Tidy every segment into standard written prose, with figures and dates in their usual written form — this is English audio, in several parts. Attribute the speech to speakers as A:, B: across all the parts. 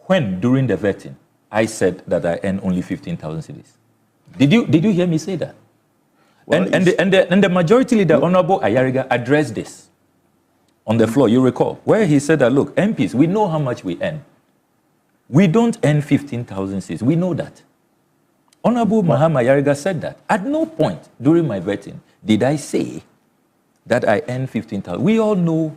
A: when, during the vetting, I said that I earn only 15,000 cedis? Did you hear me say that? Well, and the majority leader, Honorable Ayariga, addressed this on the floor, you recall, where he said that, look, MPs, we know how much we earn. We don't earn 15,000 cedis. We know that. Honorable Mahama Ayariga said that. At no point during my vetting did I say that I earn 15,000. We all know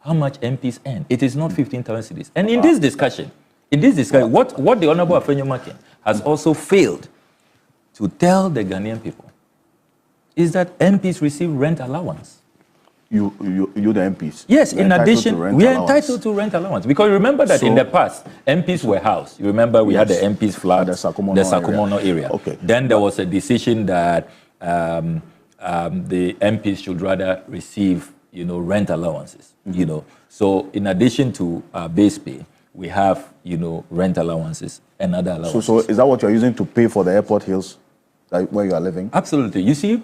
A: how much MPs earn. It is not 15,000 cedis. And in this discussion, what the Honorable Afenyo Markin has also failed to tell the Ghanaian people is that MPs receive rent allowance.
B: You the MPs?
A: Yes, in addition, we are entitled to rent allowance. Because remember that in the past, MPs were housed. You remember we had the MPs flat, the Sakumono area.
B: Okay.
A: Then there was a decision that the MPs should rather receive, rent allowances. So in addition to base pay, we have, rent allowances and other allowances.
B: So is that what you're using to pay for the airport hills where you are living?
A: Absolutely. You see,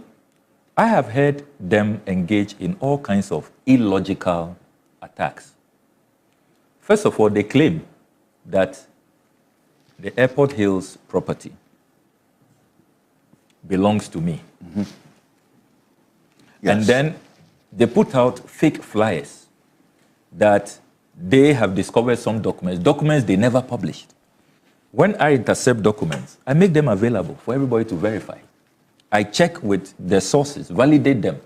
A: I have heard them engage in all kinds of illogical attacks. First of all, they claim that the airport hills property belongs to me.
B: Mm-hmm. Yes.
A: And then they put out fake flyers that they have discovered some documents they never published. When I intercept documents, I make them available for everybody to verify. I check with the sources, validate them.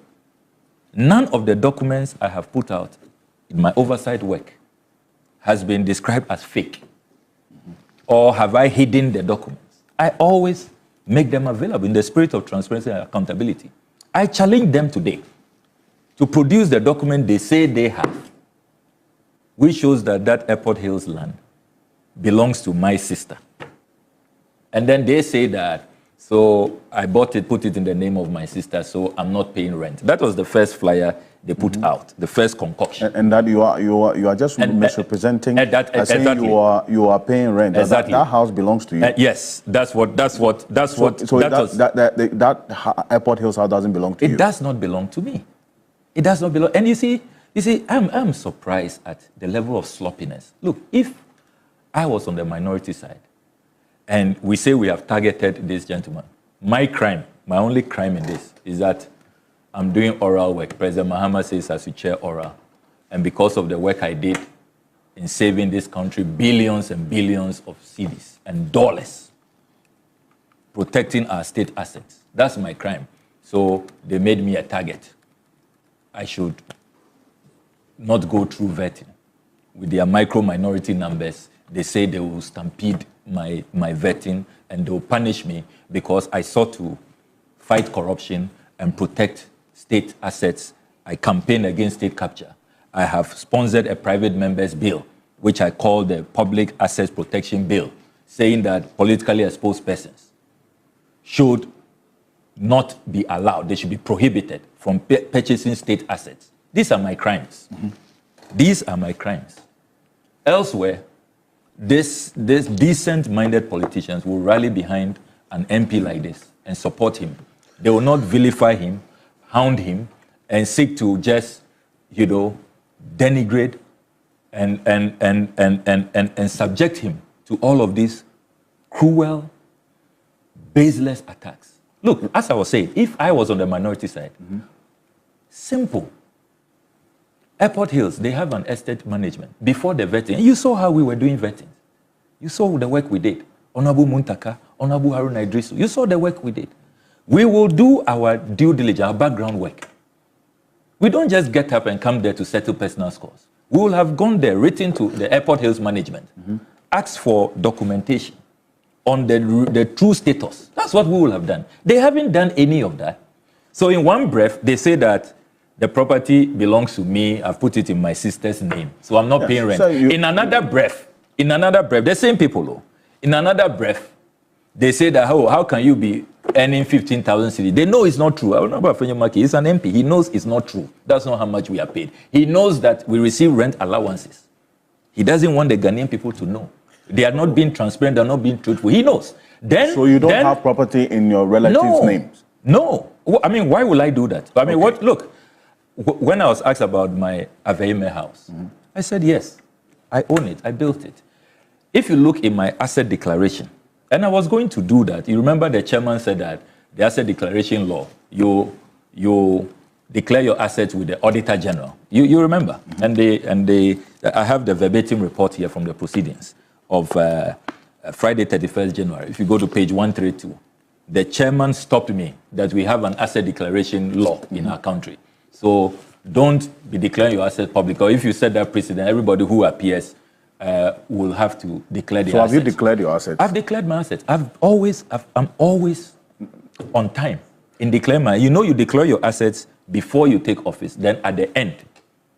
A: None of the documents I have put out in my oversight work has been described as fake. Or have I hidden the documents? I always make them available in the spirit of transparency and accountability. I challenge them today to produce the document they say they have, which shows that that Airport Hills land belongs to my sister. And then they say that, so I bought it, put it in the name of my sister, so I'm not paying rent. That was the first flyer they put out, the first concoction.
B: And that you are just misrepresenting,
A: exactly.
B: you are paying rent.
A: Exactly.
B: That house belongs to you.
A: Yes, that's what.
B: So that Airport Hills house doesn't belong to you.
A: It does not belong to me. It does not belong. And you see, I'm surprised at the level of sloppiness. Look, if I was on the minority side, and we say we have targeted this gentleman, my only crime in this is that I'm doing oral work. President Mahama says I should chair oral. And because of the work I did in saving this country billions and billions of cedis and dollars, protecting our state assets, that's my crime. So they made me a target. I should not go through vetting. With their micro-minority numbers, they say they will stampede my vetting and they will punish me because I sought to fight corruption and protect state assets. I campaigned against state capture. I have sponsored a private member's bill, which I call the Public Assets Protection Bill, saying that politically exposed persons should not be allowed. They should be prohibited from purchasing state assets. These are my crimes. Mm-hmm. These are my crimes. Elsewhere, these decent-minded politicians will rally behind an MP like this and support him. They will not vilify him, hound him, and seek to just, denigrate and subject him to all of these cruel, baseless attacks. Look, as I was saying, if I was on the minority side, simple. Airport Hills, they have an estate management. Before the vetting, you saw how we were doing vetting. You saw the work we did. Honorable Muntaka, Honorable Haruna Idrisu, you saw the work we did. We will do our due diligence, our background work. We don't just get up and come there to settle personal scores. We will have gone there, written to the Airport Hills management, asked for documentation on the true status. That's what we will have done. They haven't done any of that. So in one breath, they say that the property belongs to me. I've put it in my sister's name, so I'm not paying rent. So in another breath, the same people, though, in another breath, they say that, how can you be earning 15,000 cedis? They know it's not true. I don't know about Afenyo Markin. He's an MP. He knows it's not true. That's not how much we are paid. He knows that we receive rent allowances. He doesn't want the Ghanaian people to know. They are not being transparent. They are not being truthful. He knows.
B: So you don't have property in your relatives' names?
A: No. I mean, why will I do that? I mean, Look, when I was asked about my Afenyo house, I said, yes, I own it. I built it. if you look in my asset declaration, and I was going to do that, you remember the chairman said that the asset declaration law, you declare your assets with the Auditor General. You remember? And I have the verbatim report here from the proceedings of Friday, 31st January. If you go to page 132, the chairman stopped me that we have an asset declaration law in our country. So don't be declaring your assets public. Or if you set that precedent, everybody who appears will have to declare their assets. So
B: have you declared your assets?
A: I've declared my assets. I'm always on time in declaring my. You declare your assets before you take office, then at the end.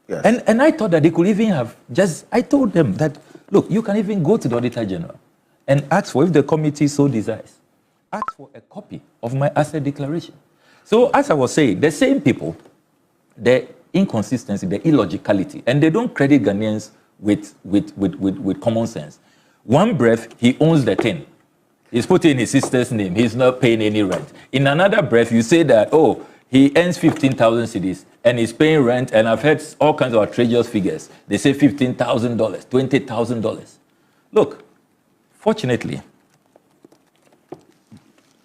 A: Yes. And I thought that they could even have I told them that, look, you can even go to the Auditor General and ask for, if the committee so desires, ask for a copy of my asset declaration. So as I was saying, the same people, the inconsistency, the illogicality, and they don't credit Ghanaians with common sense. One breath, he owns the thing. He's putting his sister's name. He's not paying any rent. In another breath, you say that, oh, he earns 15,000 cedis and he's paying rent, and I've heard all kinds of outrageous figures. They say $15,000, $20,000. Look, fortunately,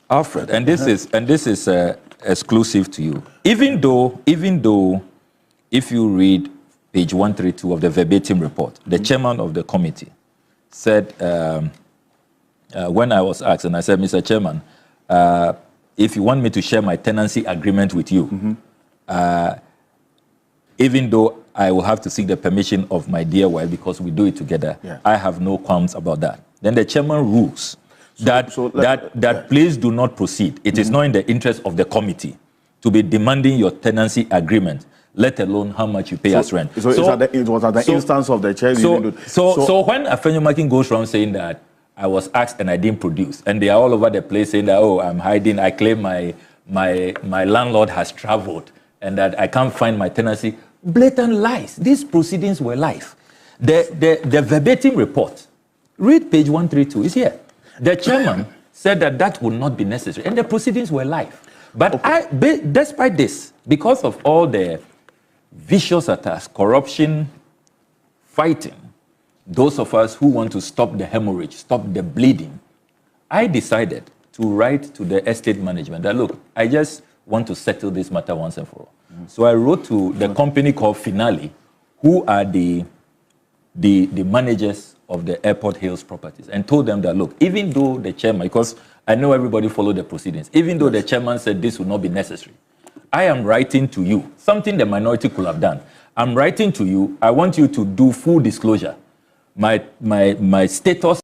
A: Alfred, and this is exclusive to you. Even though, if you read page 132 of the verbatim report, the chairman of the committee said, when I was asked, and I said, Mr. Chairman, if you want me to share my tenancy agreement with you, even though I will have to seek the permission of my dear wife because we do it together, I have no qualms about that. Then the chairman rules that please do not proceed. It is not in the interest of the committee to be demanding your tenancy agreement, let alone how much you pay as rent.
B: So it was at the instance of the chair.
A: So when Afenyo Markin goes around saying that I was asked and I didn't produce, and they are all over the place saying that, oh, I'm hiding, I claim my landlord has traveled and that I can't find my tenancy. Blatant lies. These proceedings were live. The verbatim report, read page 132, is here. The chairman said that would not be necessary, and the proceedings were live. But despite this, because of all the vicious attacks, corruption, fighting, those of us who want to stop the hemorrhage, stop the bleeding, I decided to write to the estate management that, look, I just want to settle this matter once and for all. So I wrote to the company called Finale, who are the managers of the Airport Hills properties, and told them that, look, even though the chairman, because I know everybody followed the proceedings, even though the chairman said this would not be necessary, I am writing to you, something the minority could have done. I'm writing to you, I want you to do full disclosure. My status